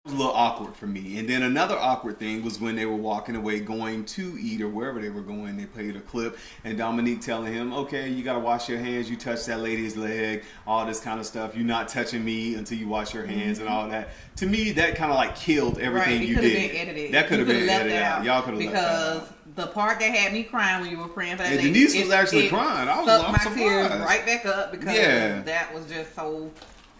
was a little awkward for me. And then another awkward thing was when they were walking away going to eat or wherever they were going. They played a clip and Dominique telling him, okay, you got to wash your hands. You touched that lady's leg, all this kind of stuff. You're not touching me until you wash your hands and all that. To me, that kind of like killed everything you did. It could have been edited. That could have been edited out. Y'all could have left that out. Because the part that had me crying when you were praying for that lady, Denise was actually crying. I was sucked my surprised. tears right back up because that was just so...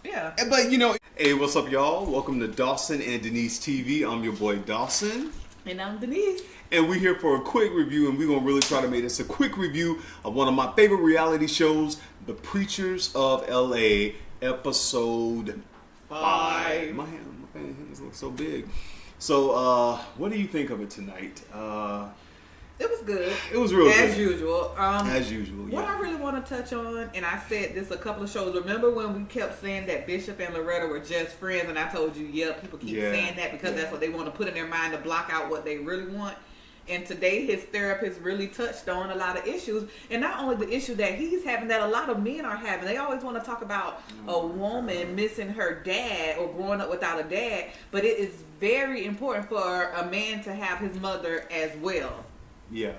Yeah. But hey, what's up, y'all? Welcome to Dawson and Denise TV. I'm your boy Dawson. And I'm Denise. And we're here for a quick review, and we're going to really try to make this a quick review of one of my favorite reality shows, The Preachers of LA, episode 5. My hands look so big. So, what do you think of it tonight? It was good. It was real as good. Usual. As usual, yeah. What I really want to touch on, and I said this a couple of shows. Remember when we kept saying that Bishop and Loretta were just friends, and I told you, people keep saying that because that's what they want to put in their mind to block out what they really want. And today his therapist really touched on a lot of issues, and not only the issue that he's having, that a lot of men are having. They always want to talk about a woman missing her dad or growing up without a dad, but it is very important for a man to have his mother as well. Yeah.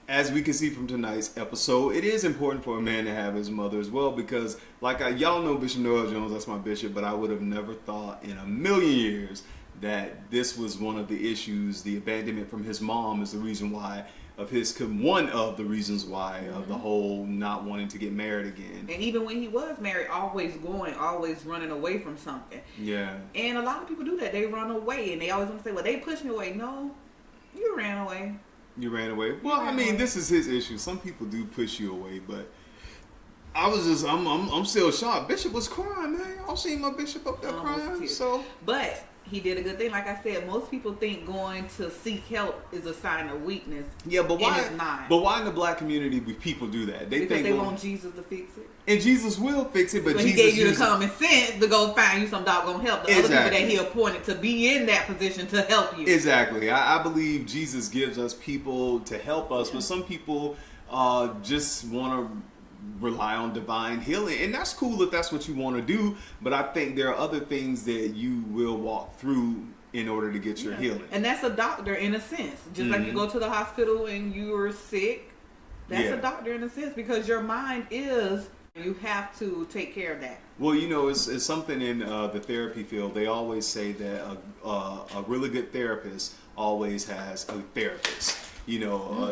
As we can see from tonight's episode, it is important for a man to have his mother as well because, y'all know Bishop Noel Jones, that's my bishop, but I would have never thought in a million years that this was one of the issues. The abandonment from his mom is the reason why one of the reasons why of the whole not wanting to get married again. And even when he was married, always running away from something. Yeah. And a lot of people do that. They run away and they always want to say, well, they pushed me away. No, you ran away. You ran away. Well, I mean, this is his issue. Some people do push you away, but I'm still shocked. Bishop was crying, man. I've seen my bishop up there crying. So, but he did a good thing. Like I said, most people think going to seek help is a sign of weakness. Yeah, but why? It's not. But why in the black community do people do that? Because they want Jesus to fix it. And Jesus will fix it, but he gave you the common sense to go find you some doggone help. The other people that he appointed to be in that position to help you. Exactly. I believe Jesus gives us people to help us, but some people just want to rely on divine healing, and that's cool if that's what you want to do, but I think there are other things that you will walk through in order to get your healing. And that's a doctor in a sense. Just like you go to the hospital and you're sick, that's a doctor in a sense, because your mind is, you have to take care of that. Well, it's something in the therapy field. They always say that a really good therapist always has a therapist.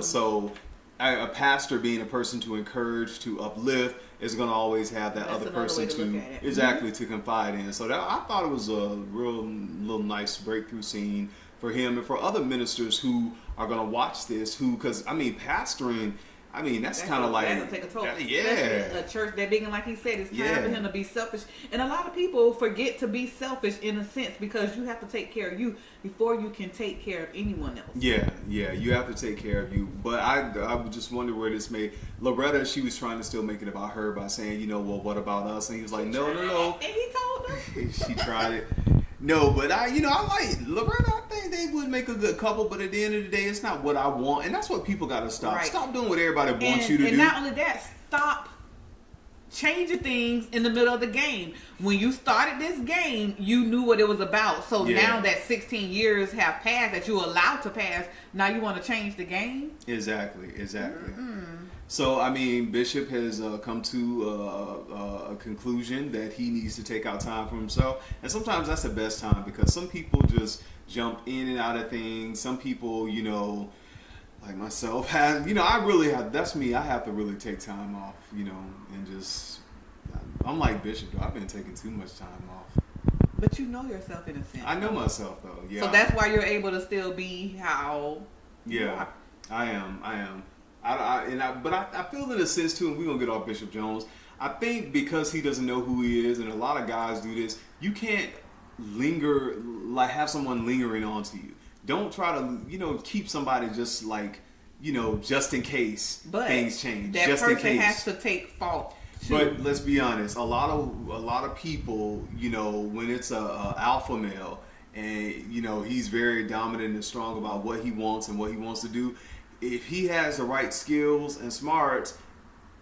So a pastor being a person to encourage, to uplift, is going to always have that other person to confide in. So I thought it was a real little nice breakthrough scene for him and for other ministers who are going to watch this. Because pastoring. That's kind of like... That'll take a toll. Yeah. Especially a church that big, and like he said, it's time for him to be selfish. And a lot of people forget to be selfish in a sense, because you have to take care of you before you can take care of anyone else. Yeah, you have to take care of you. But I would just wonder where this made... Loretta, she was trying to still make it about her by saying, well, what about us? And he was like, no. And he told her. She tried it. No, but I like Loretta. I think they would make a good couple, but at the end of the day, it's not what I want, and that's what people got to stop. Right. Stop doing what everybody wants you to do. And not only that, stop changing things in the middle of the game. When you started this game, you knew what it was about. So now that 16 years have passed, that you allowed to pass, now you want to change the game? Exactly. So, Bishop has come to a conclusion that he needs to take out time for himself. And sometimes that's the best time, because some people just jump in and out of things. Some people, like myself, that's me. I have to really take time off, and just, I'm like Bishop, though. I've been taking too much time off. But you know yourself in a sense. I know myself, though, yeah. So that's why you're able to still be how you are. I am. But I feel in a sense too, and we're gonna get off Bishop Jones. I think because he doesn't know who he is, and a lot of guys do this, you can't have someone lingering onto you. Don't try to, keep somebody just just in case things change. That just person in case. has to take fault too. But let's be honest, a lot of people, when it's a alpha male, and he's very dominant and strong about what he wants and what he wants to do. If he has the right skills and smarts,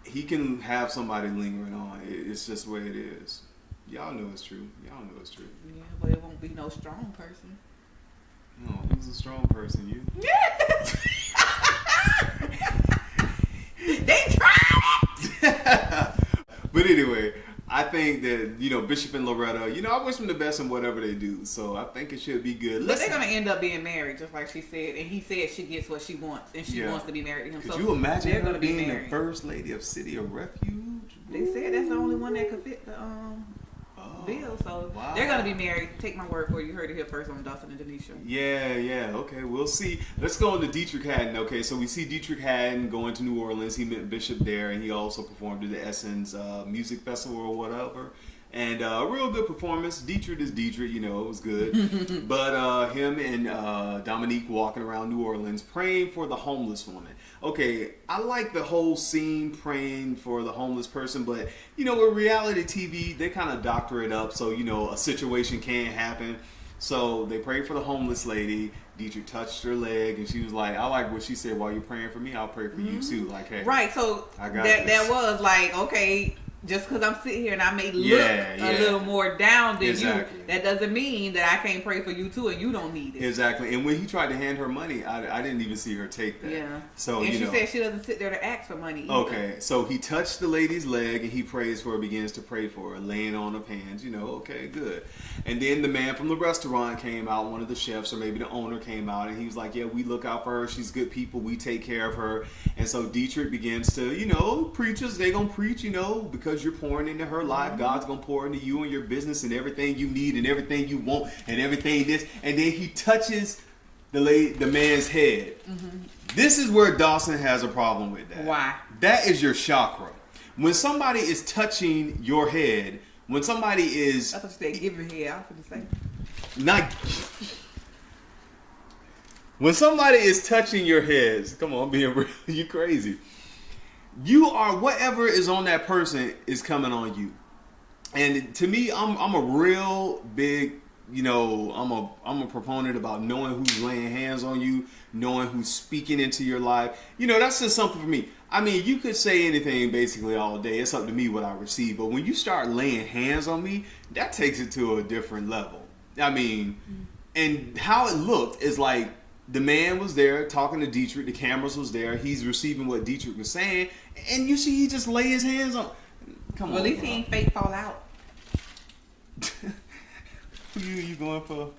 he can have somebody lingering on. It's just the way it is. Y'all know it's true. Y'all know it's true. Yeah, but it won't be no strong person. No, who's a strong person? You? Yeah. They tried it. But anyway, I think that, you know, Bishop and Loretta, you know, I wish them the best in whatever they do. So I think it should be good. But they're going to end up being married, just like she said. And he said she gets what she wants. And she wants to be married to him. Could so you imagine they're her gonna be being married. the first lady of City of Refuge? They said that's the only one that could fit the bill. So they're going to be married. Take my word for it. You heard it here first on Dawson and Denise show. Yeah. Okay, we'll see. Let's go on to Dietrich Haddon. Okay, so we see Dietrich Haddon going to New Orleans. He met Bishop there, and he also performed at the Essence Music Festival or whatever. And a real good performance. Dietrich is Dietrich, you know, it was good. But him and Dominique walking around New Orleans praying for the homeless woman. Okay, I like the whole scene praying for the homeless person, but, you know, with reality TV, they kind of doctor it up so, you know, a situation can't happen. So they prayed for the homeless lady. Dietrich touched her leg, and she was like, I like what she said, while you're praying for me, I'll pray for you too. Like, hey. Right, so that was like, okay, just because I'm sitting here and I may look a little more down than you, that doesn't mean that I can't pray for you too and you don't need it. Exactly. And when he tried to hand her money, I didn't even see her take that. Yeah. So, and she said she doesn't sit there to ask for money either. Okay, so he touched the lady's leg and he prays for her, begins to pray for her, laying on of hands, you know, okay, good. And then the man from the restaurant came out, one of the chefs or maybe the owner came out, and he was like, yeah, we look out for her, she's good people, we take care of her. And so Dietrich begins to, you know, preachers, they gonna preach, you know, because you're pouring into her life, God's gonna pour into you and your business and everything you need and everything you want and everything this. And then he touches the man's head. This is where Dawson has a problem with that. Why? That is your chakra. When somebody is touching your head, when somebody is... I thought you said give your head. I was going to say. Not... When somebody is touching your head, come on, I'm being real, you crazy. You are, whatever is on that person is coming on you. And to me, I'm a real big, you know, I'm a proponent about knowing who's laying hands on you, knowing who's speaking into your life. You know, that's just something for me. I mean, you could say anything basically all day. It's up to me what I receive. But when you start laying hands on me, that takes it to a different level. I mean, and how it looked is like the man was there talking to Dietrich. The cameras was there. He's receiving what Dietrich was saying. And you see he just lay his hands on. Come on. At least he ain't fake fall out. Who you going for?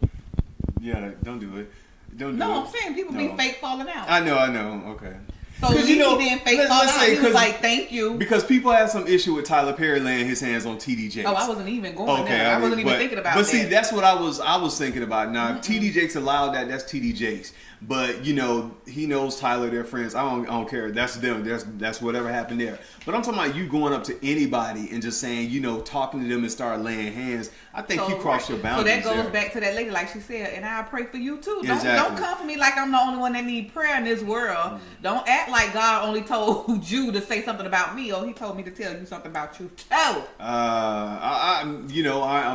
Yeah, don't do it. Don't do it. No, I'm saying people be fake falling out. I know. Okay. So at least he didn't fake fall out. He was like, thank you. Because people have some issue with Tyler Perry laying his hands on TD Jakes. Oh, I wasn't even going there. I wasn't even thinking about that. But see, that's what I was thinking about. Now, if TD Jakes allowed that, that's TD Jakes. But, you know, he knows Tyler, they're friends. I don't care. That's them. That's whatever happened there. But I'm talking about you going up to anybody and just saying, you know, talking to them and start laying hands. I think you crossed your boundaries. So that goes back to that lady, like she said, and I pray for you too. Don't come for me like I'm the only one that need prayer in this world. Don't act like God only told you to say something about me, or he told me to tell you something about you too. I'm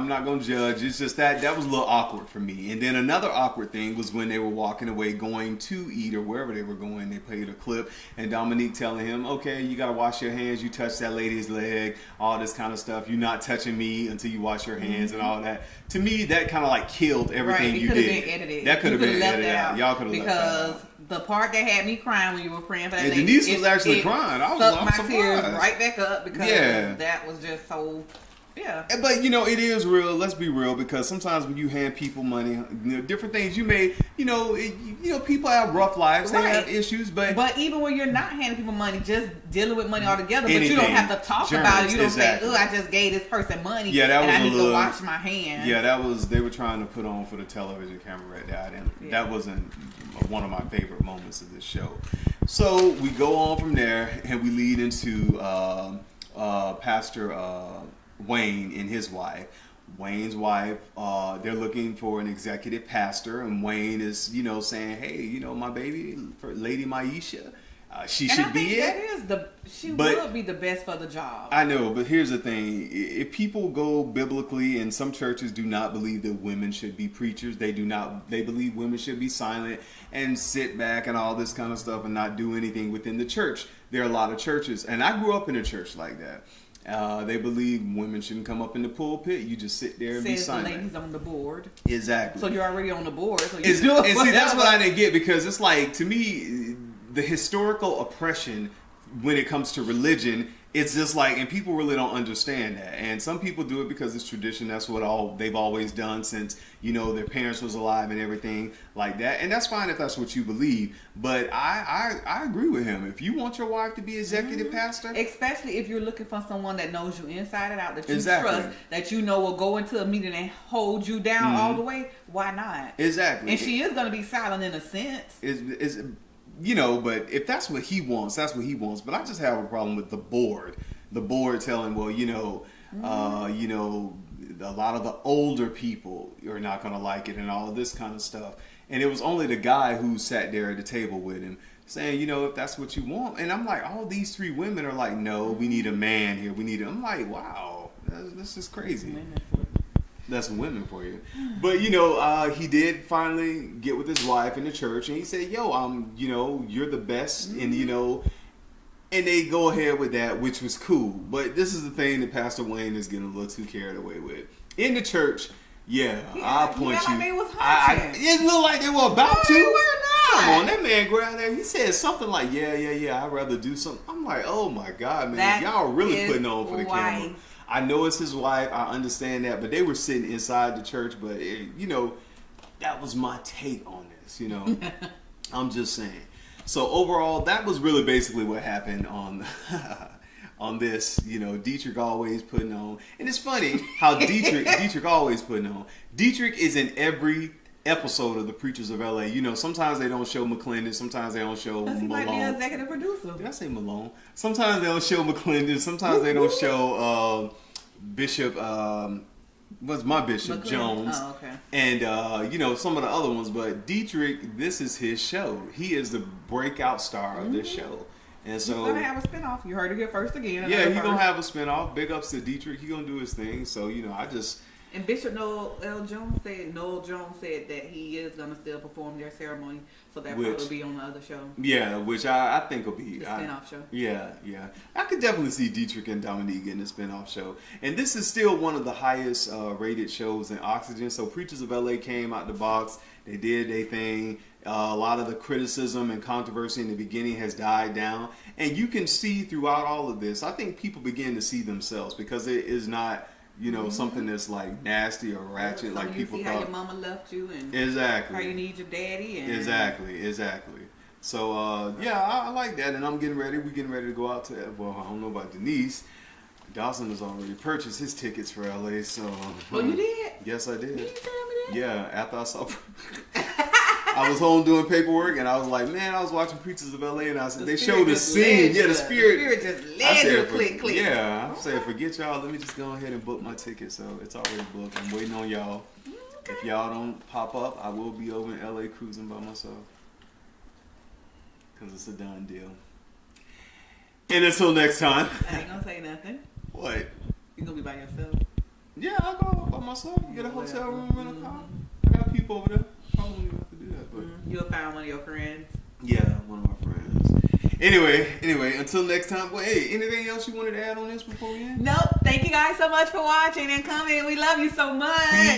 not gonna judge. It's just that was a little awkward for me. And then another awkward thing was when they were walking away, going to eat or wherever they were going. They played a clip, and Dominique telling him, "Okay, you gotta wash your hands. You touched that lady's leg, all this kind of stuff. You're not touching me until you wash your hands and all that." To me, that kind of like killed everything you did. Been edited. That could have been edited out. Y'all could have left that out. Because the part that had me crying when you were praying for that lady, Denise was actually crying. I was my surprised. Tears right back up because that was just so. Yeah. But, you know, it is real. Let's be real, because sometimes when you hand people money, you know, different things you may, people have rough lives. They have issues. But even when you're not handing people money, just dealing with money altogether, but you don't have to talk about it. You don't say, "Oh, I just gave this person money and I need to wash my hands." Yeah, they were trying to put on for the television camera right there. That wasn't one of my favorite moments of this show. So we go on from there and we lead into Pastor Wayne and his wife. Wayne's wife, they're looking for an executive pastor, and Wayne is, saying, "Hey, my baby, for Lady Maisha, she should be it." She would be the best for the job. I know, but here's the thing: if people go biblically, and some churches do not believe that women should be preachers, they believe women should be silent and sit back and all this kind of stuff and not do anything within the church. There are a lot of churches, and I grew up in a church like that. They believe women shouldn't come up in the pulpit. You just sit there and be Says the silent. ladies on the board. Exactly. So you're already on the board. So you and do it see, that's whatever. what I didn't get, because it's like, to me, the historical oppression when it comes to religion, it's just like, and people really don't understand that. And some people do it because it's tradition. That's what they've always done since, their parents was alive and everything like that. And that's fine if that's what you believe. But I agree with him. If you want your wife to be executive pastor, especially if you're looking for someone that knows you inside and out, that you Exactly. trust, that will go into a meeting and hold you down all the way, why not? Exactly. And she is going to be silent in a sense. But if that's what he wants, that's what he wants. But I just have a problem with the board. The board telling, a lot of the older people are not going to like it and all of this kind of stuff. And it was only the guy who sat there at the table with him saying, if that's what you want. And I'm like, all these three women are like, no, we need a man here. I'm like, wow, that's just crazy. That's women for you. But, he did finally get with his wife in the church, and he said, you're the best. And, and they go ahead with that, which was cool. But this is the thing that Pastor Wayne is getting a little too carried away with. In the church, I'll point you. Like they was hunching. It looked like they were about No, to. they were not. Come on, that man grabbed there. He said something like, I'd rather do something. I'm like, oh my God, man. That Y'all really is putting on for the camera. I know it's his wife. I understand that. But they were sitting inside the church. But, that was my take on this, I'm just saying. So overall, that was really basically what happened on this. Dietrich always putting on. And it's funny how Dietrich always putting on. Dietrich is in every episode of The Preachers of LA. Sometimes they don't show McClendon. Sometimes they don't show Malone. He might be an executive producer. Did I say Malone? Sometimes they don't show McClendon. Sometimes they don't show Bishop... what's my Bishop? McClendon. Jones. Oh, okay. And, some of the other ones. But Dietrich, this is his show. He is the breakout star of this show. And so... He's going to have a spinoff. You heard it here first again. Yeah, he's going to have a spinoff. Big ups to Dietrich. He's going to do his thing. So, I just... And Bishop Noel Jones said that he is going to still perform their ceremony. So that probably be on the other show. Yeah, which I think will be... The spinoff show. Yeah. I could definitely see Dietrich and Dominique getting a spinoff show. And this is still one of the highest rated shows in Oxygen. So Preachers of LA came out the box. They did their thing. A lot of the criticism and controversy in the beginning has died down. And you can see throughout all of this, I think people begin to see themselves, because it is not... something that's like nasty or ratchet, like people see thought. how your mama left you, and exactly how you need your daddy, and exactly. So I like that, and I'm getting ready. We're getting ready to go out to. Well, I don't know about Denise. Dawson has already purchased his tickets for LA. So. Oh, you did? Yes, I did. You didn't tell me that. Yeah, after I saw. I was home doing paperwork, and I was like, man, I was watching Preachers of LA, and I said, they showed the scene. Yeah, the spirit just led you to click. Yeah, I said, forget y'all. Let me just go ahead and book my ticket. So it's already booked. I'm waiting on y'all. Okay. If y'all don't pop up, I will be over in LA cruising by myself. Because it's a done deal. And until next time. I ain't gonna say nothing. What? You gonna be by yourself? Yeah, I'll go by myself. Get a hotel room, rent a car. I got people over there. Probably don't even have to do that, but You'll find one of your friends. yeah, one of my friends. Anyway, until next time. Well, hey, anything else you wanted to add on this before we end? Nope. Thank you guys so much for watching and coming. We love you so much.